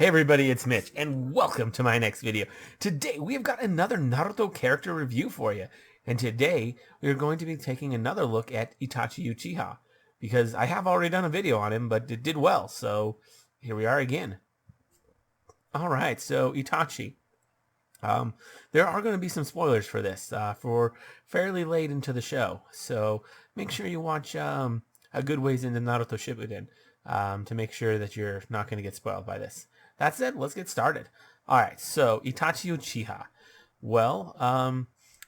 Hey everybody, it's Mitch, and welcome to my next video. Today we have got another Naruto character review for you, and today we are going to be taking another look at Itachi Uchiha, because I have already done a video on him, but it did well, so here we are again. Alright, so Itachi. There are going to be some spoilers for this, for fairly late into the show, so make sure you watch a good ways into Naruto Shippuden to make sure that you're not going to get spoiled by this. That said, let's get started. Alright, so Itachi Uchiha. Well,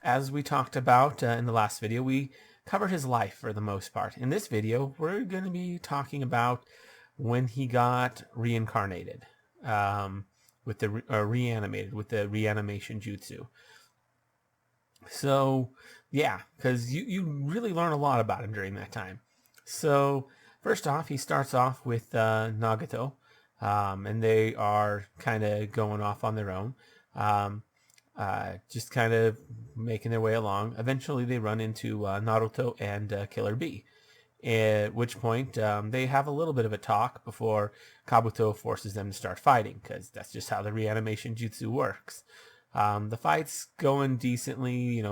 as we talked about in the last video, we covered his life for the most part. In this video, we're going to be talking about when he got reincarnated. With the reanimated with the reanimation jutsu. So yeah, because you really learn a lot about him during that time. So first off, he starts off with Nagato, and they are kind of going off on their own, just kind of making their way along. Eventually, they run into Naruto and Killer Bee. At which point they have a little bit of a talk before Kabuto forces them to start fighting, because that's just how the reanimation jutsu works. The fight's going decently,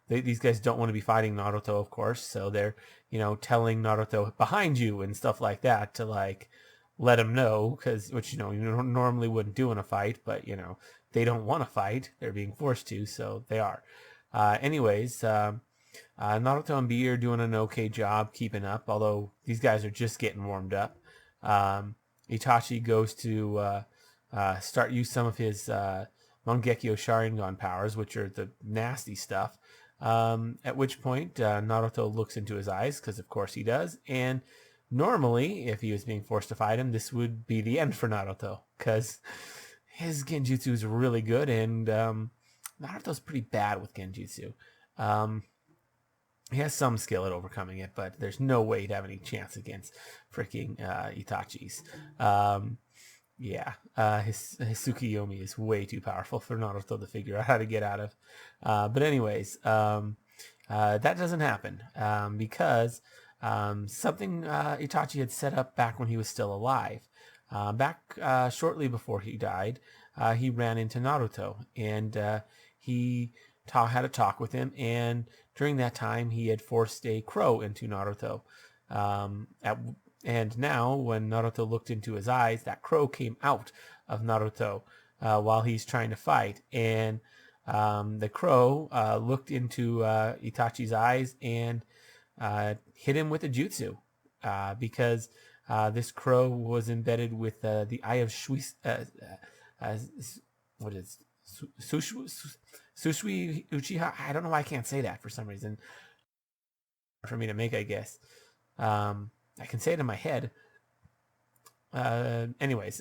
these guys don't want to be fighting Naruto, of course, so they're, telling Naruto behind you and stuff like that to like let him know, which you normally wouldn't do in a fight, but they don't want to fight, they're being forced to, so they are. Anyways, Naruto and Bee are doing an okay job keeping up, although these guys are just getting warmed up. Itachi goes to use some of his Mangekyo Sharingan powers, which are the nasty stuff. At which point Naruto looks into his eyes, because of course he does, and normally, if he was being forced to fight him, this would be the end for Naruto, because his genjutsu is really good, and Naruto's pretty bad with genjutsu. He has some skill at overcoming it, but there's no way he'd have any chance against freaking Itachi's. His Tsukiyomi is way too powerful for Naruto to figure out how to get out of. But anyways, that doesn't happen because something Itachi had set up back when he was still alive. Shortly before he died, he ran into Naruto, and he had a talk with him, and during that time he had forced a crow into Naruto. And now when Naruto looked into his eyes, that crow came out of Naruto while he's trying to fight, and the crow looked into Itachi's eyes and hit him with a jutsu, because this crow was embedded with the Eye of Susui Uchiha. I don't know why I can't say that for some reason. For me to make, I guess. I can say it in my head. Anyways,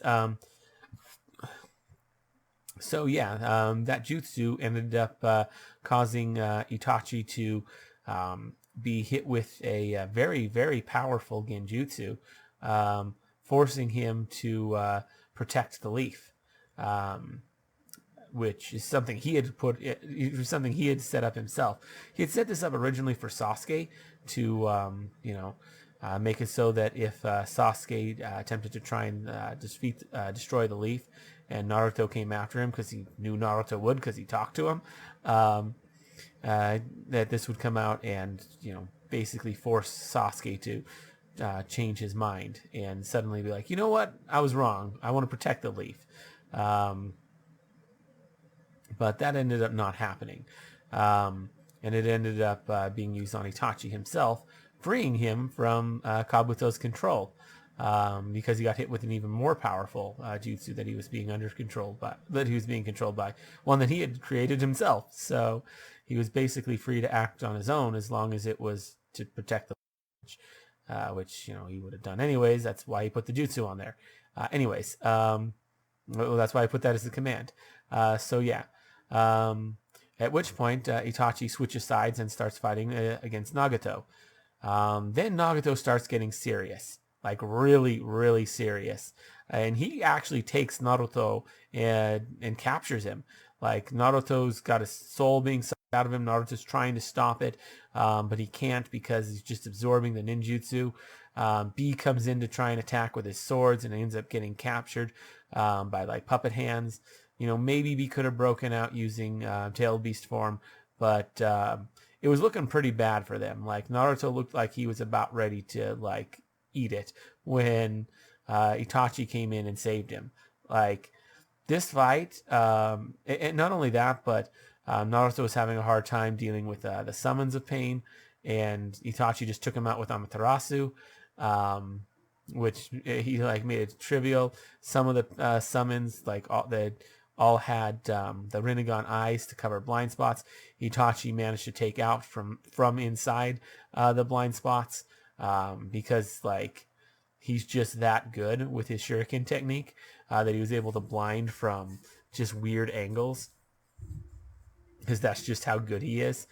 so yeah, that jutsu ended up causing Itachi to be hit with a very, very powerful genjutsu, forcing him to protect the leaf. Which is something he had set up himself. He had set this up originally for Sasuke to, make it so that if Sasuke attempted to try and destroy the leaf, and Naruto came after him, because he knew Naruto would, because he talked to him, that this would come out and, basically force Sasuke to change his mind and suddenly be like, you know what, I was wrong. I want to protect the leaf. But that ended up not happening. And it ended up being used on Itachi himself, freeing him from Kabuto's control, because he got hit with an even more powerful jutsu that he was being controlled by, one that he had created himself. So he was basically free to act on his own as long as it was to protect the which he would have done anyways. That's why he put the jutsu on there. That's why I put that as a command. So yeah. At which point Itachi switches sides and starts fighting against Nagato. Then Nagato starts getting serious, like really, really serious, and he actually takes Naruto and captures him. Like, Naruto's got his soul being sucked out of him. Naruto's trying to stop it, but he can't because he's just absorbing the ninjutsu. B comes in to try and attack with his swords and ends up getting captured. by like puppet hands. Maybe he could have broken out using tailed beast form, but it was looking pretty bad for them. Like Naruto looked like he was about ready to like eat it when Itachi came in and saved him. Like this fight, and not only that, but Naruto was having a hard time dealing with the summons of pain, and Itachi just took him out with Amaterasu, which he like made it trivial. Some of the summons, like all had the Rinnegan eyes to cover blind spots. Itachi managed to take out from inside the blind spots because like he's just that good with his shuriken technique that he was able to blind from just weird angles because that's just how good he is.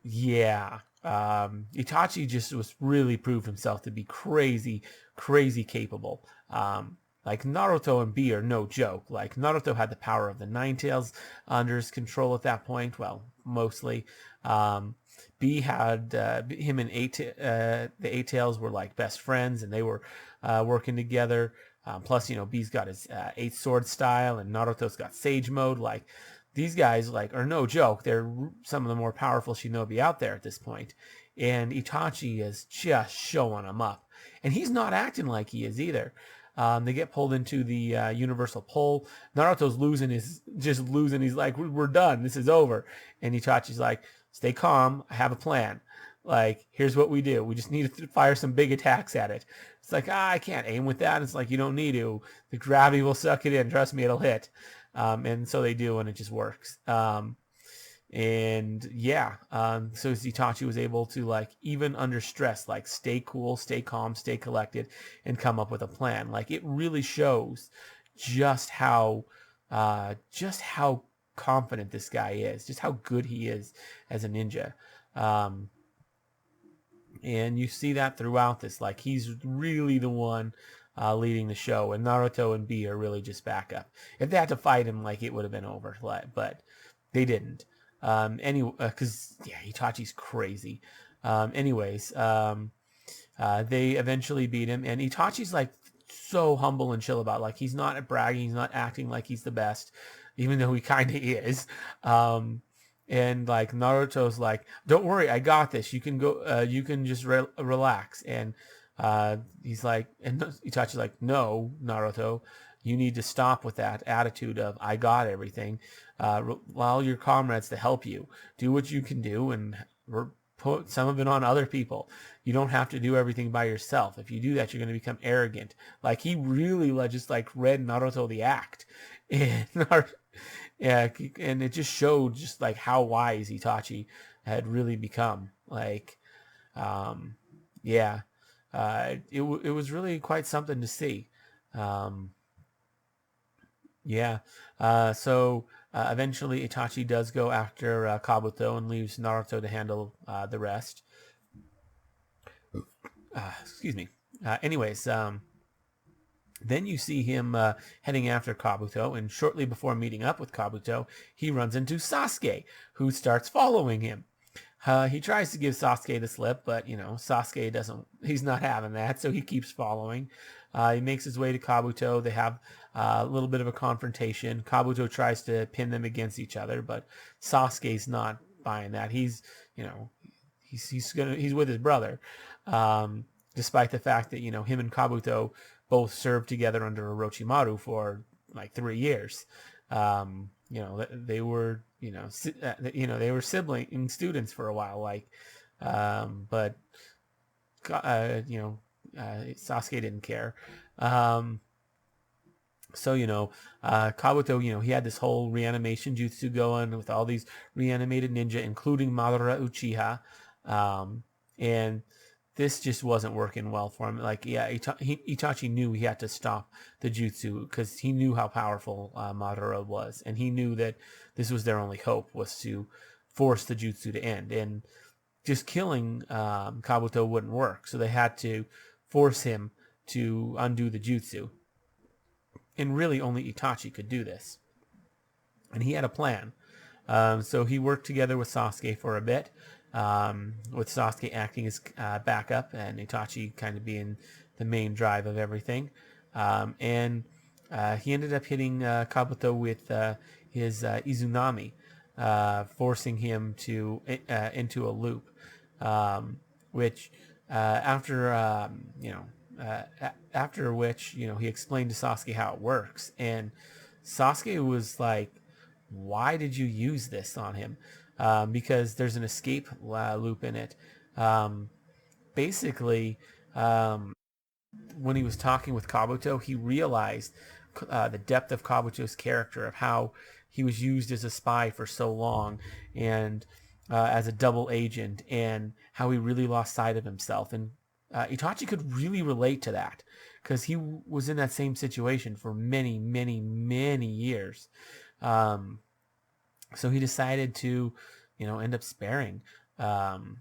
Yeah. Itachi just was really proved himself to be crazy, crazy capable. Like Naruto and B are no joke. Like Naruto had the power of the Nine Tails under his control at that point. Well, mostly. B had him and the Eight Tails were like best friends, and they were working together. Plus, B's got his eight sword style, and Naruto's got Sage mode. Like these guys, like are no joke. They're some of the more powerful shinobi out there at this point, and Itachi is just showing them up, and he's not acting like he is either. They get pulled into the universal pull. Naruto's just losing. He's like, we're done. This is over. And Itachi's like, stay calm. I have a plan. Like, here's what we do. We just need to fire some big attacks at it. It's like, I can't aim with that. It's like, you don't need to. The gravity will suck it in. Trust me, it'll hit. And so they do, and it just works. And yeah, so Itachi was able to like even under stress, like stay cool, stay calm, stay collected, and come up with a plan. Like it really shows just how confident this guy is, just how good he is as a ninja. And you see that throughout this. Like he's really the one leading the show, and Naruto and B are really just backup. If they had to fight him, like it would have been over, but they didn't. Anyway, because Itachi's crazy. Anyways, they eventually beat him, and Itachi's like so humble and chill about it. Like he's not bragging, he's not acting like he's the best, even though he kind of is. And like Naruto's like, don't worry, I got this. You can go. You can just relax. And he's like, and Itachi's like, no, Naruto. You need to stop with that attitude of I got everything. Allow your comrades to help you. Do what you can do and put some of it on other people. You don't have to do everything by yourself. If you do that, you're going to become arrogant. Like he really just like read Naruto the act. And yeah, and it just showed just like how wise Itachi had really become. Like, yeah, it was really quite something to see. Yeah. So eventually Itachi does go after Kabuto and leaves Naruto to handle the rest. Excuse me. Anyways, then you see him heading after Kabuto, and shortly before meeting up with Kabuto, he runs into Sasuke, who starts following him. He tries to give Sasuke the slip, but Sasuke doesn't. He's not having that, so he keeps following. He makes his way to Kabuto. They have a little bit of a confrontation. Kabuto tries to pin them against each other, but Sasuke's not buying that. He's with his brother, despite the fact that him and Kabuto both served together under Orochimaru for like 3 years. They were they were sibling students for a while, like, but Sasuke didn't care. So Kabuto, he had this whole reanimation jutsu going with all these reanimated ninja, including Madara Uchiha, and this just wasn't working well for him. Like, yeah, Itachi knew he had to stop the jutsu because he knew how powerful Madara was, and he knew that this was their only hope, was to force the jutsu to end. And just killing Kabuto wouldn't work, so they had to force him to undo the jutsu. And really, only Itachi could do this. And he had a plan. So he worked together with Sasuke for a bit, with Sasuke acting as backup and Itachi kind of being the main drive of everything. and he ended up hitting Kabuto with his Izunami, forcing him to into a loop, which after after which he explained to Sasuke how it works, and Sasuke was like, "Why did you use this on him?" Because there's an escape loop in it. Um, basically, um, when he was talking with Kabuto, he realized the depth of Kabuto's character, of how he was used as a spy for so long, and as a double agent, and how he really lost sight of himself. And Itachi could really relate to that because he was in that same situation for many, many, many years. Um, so he decided to, end up sparing. And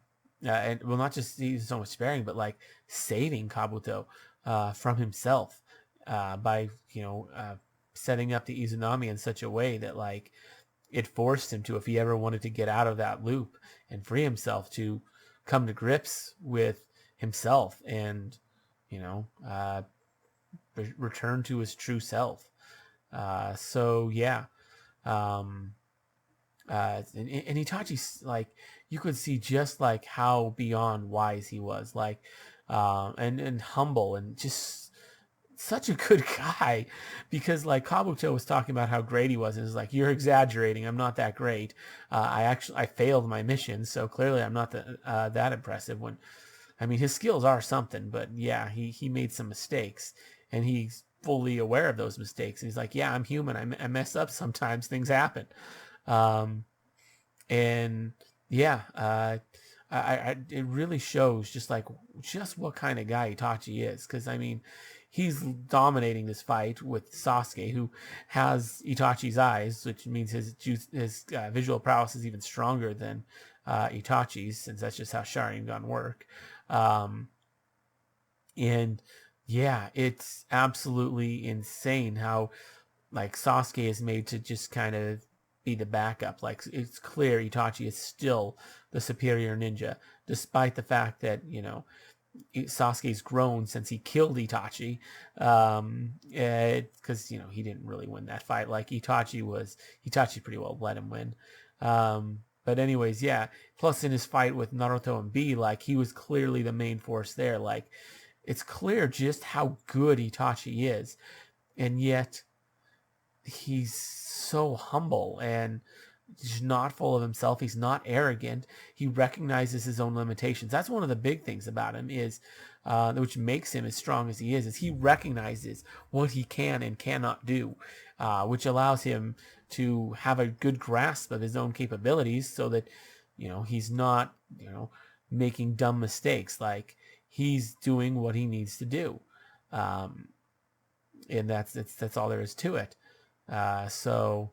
well, not just so much sparing, but like saving Kabuto from himself by setting up the Izunami in such a way that like it forced him to, if he ever wanted to get out of that loop and free himself, to come to grips with himself and you know uh, return to his true self. So yeah. Um, and Itachi's like, you could see just like how beyond wise he was, like and humble, and just such a good guy, because like Kabuto was talking about how great he was, and it's like, you're exaggerating, I'm not that great. I failed my mission, so clearly I'm not that impressive. When I mean, his skills are something, but yeah, he made some mistakes, and he's fully aware of those mistakes, and he's like, yeah, I'm human, I mess up sometimes, things happen. um and yeah, it really shows just what kind of guy Itachi is, because I mean, he's dominating this fight with Sasuke, who has Itachi's eyes, which means his visual prowess is even stronger than Itachi's, since that's just how Sharingan work. Um, and yeah, it's absolutely insane how like Sasuke is made to just kind of be the backup. Like, it's clear Itachi is still the superior ninja, despite the fact that Sasuke's grown since he killed Itachi. Because he didn't really win that fight. Like, Itachi pretty well let him win. But anyways, yeah. Plus, in his fight with Naruto and B, like, he was clearly the main force there. Like, it's clear just how good Itachi is, and yet he's so humble and he's not full of himself. He's not arrogant. He recognizes his own limitations. That's one of the big things about him, is which makes him as strong as he is he recognizes what he can and cannot do, which allows him to have a good grasp of his own capabilities, so that he's not making dumb mistakes. Like, he's doing what he needs to do. um, and that's all there is to it. So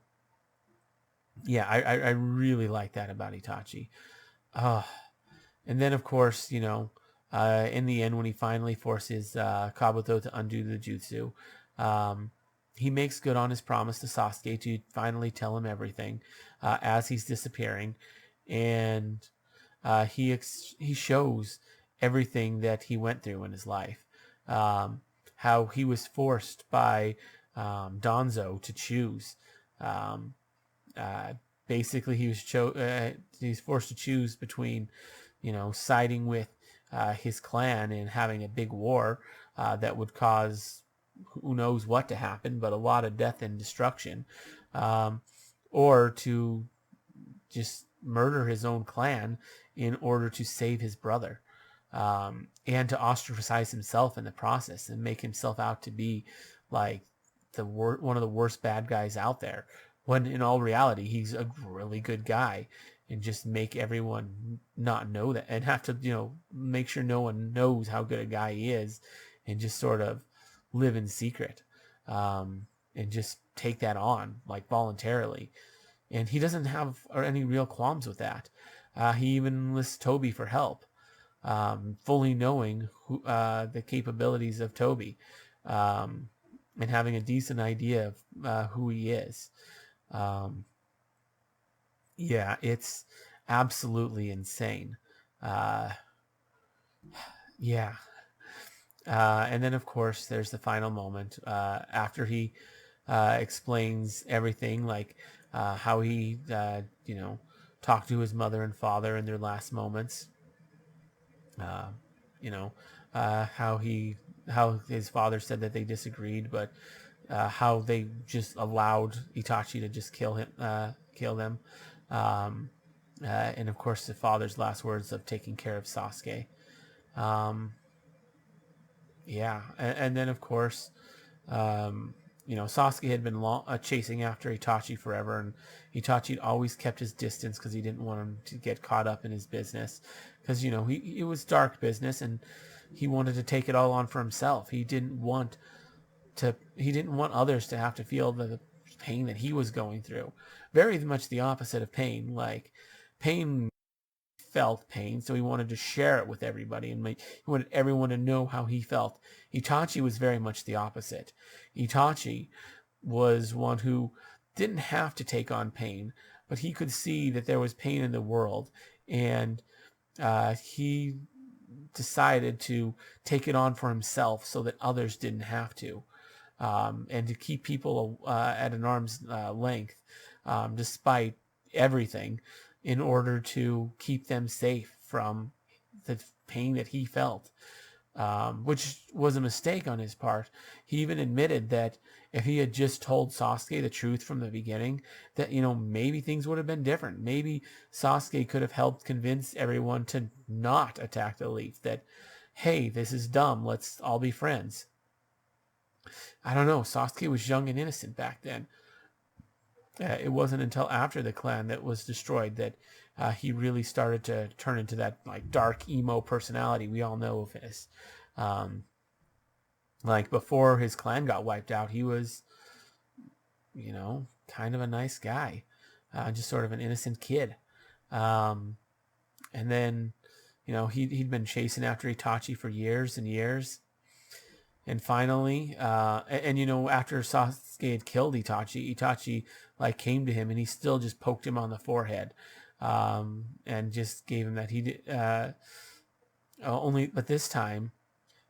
yeah, I really like that about Itachi. Uh, and then of course, in the end, when he finally forces Kabuto to undo the jutsu, um, he makes good on his promise to Sasuke to finally tell him everything as he's disappearing, and he shows everything that he went through in his life. Um, how he was forced by Donzo to choose. Um, uh, basically, he's forced to choose between, siding with his clan and having a big war that would cause who knows what to happen, but a lot of death and destruction, um, or to just murder his own clan in order to save his brother, and to ostracize himself in the process and make himself out to be like one of the worst bad guys out there, when in all reality he's a really good guy, and just make everyone not know that, and have to make sure no one knows how good a guy he is, and just sort of live in secret, and just take that on like voluntarily. And he doesn't have any real qualms with that. He even enlists Toby for help, fully knowing the capabilities of Toby, and having a decent idea of who he is. Um, yeah, it's absolutely insane. Uh, yeah. And then, of course, there's the final moment after he explains everything, like how he, talked to his mother and father in their last moments. Uh, you know, how his father said that they disagreed, but how they just allowed Itachi to just kill them. Um, and of course, the father's last words of taking care of Sasuke. Um, yeah, and then of course, um, Sasuke had been chasing after Itachi forever, and Itachi always kept his distance because he didn't want him to get caught up in his business, because it was dark business, and he wanted to take it all on for himself. He didn't want others to have to feel the pain that he was going through. Very much the opposite of pain. Like, pain felt pain, so he wanted to share it with everybody, and he wanted everyone to know how he felt. Itachi was very much the opposite. Itachi was one who didn't have to take on pain, but he could see that there was pain in the world, and he decided to take it on for himself so that others didn't have to, and to keep people at an arm's length, despite everything, in order to keep them safe from the pain that he felt, which was a mistake on his part. He even admitted that if he had just told Sasuke the truth from the beginning, that, maybe things would have been different. Maybe Sasuke could have helped convince everyone to not attack the Leaf, that, hey, this is dumb, let's all be friends. I don't know, Sasuke was young and innocent back then. It wasn't until after the clan that was destroyed that he really started to turn into that like dark emo personality we all know of his. Um, like, before his clan got wiped out, he was, kind of a nice guy, just sort of an innocent kid. Um, and then, he'd been chasing after Itachi for years and years. And finally, after Sasuke had killed Itachi like came to him, and he still just poked him on the forehead, and just gave him that he did. But this time,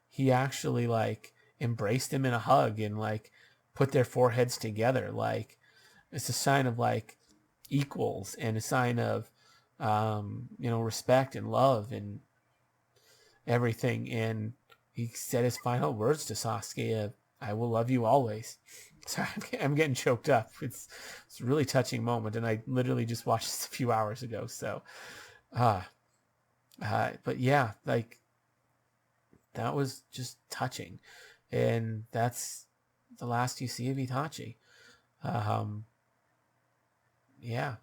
he actually like embraced him in a hug and like put their foreheads together. Like, it's a sign of like equals, and a sign of respect and love and everything. And he said his final words to Sasuke of, "I will love you always." Sorry, I'm getting choked up. It's a really touching moment, and I literally just watched this a few hours ago. So, but yeah, like, that was just touching, and that's the last you see of Itachi. Um, yeah.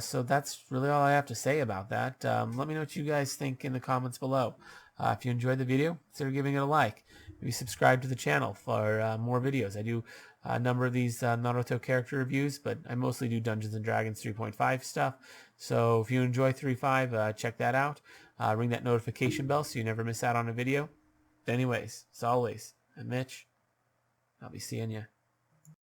So that's really all I have to say about that. Let me know what you guys think in the comments below. If you enjoyed the video, consider giving it a like. Maybe subscribe to the channel for more videos. I do a number of these Naruto character reviews, but I mostly do Dungeons & Dragons 3.5 stuff. So if you enjoy 3.5, check that out. Ring that notification bell so you never miss out on a video. Anyways, as always, I'm Mitch. I'll be seeing you.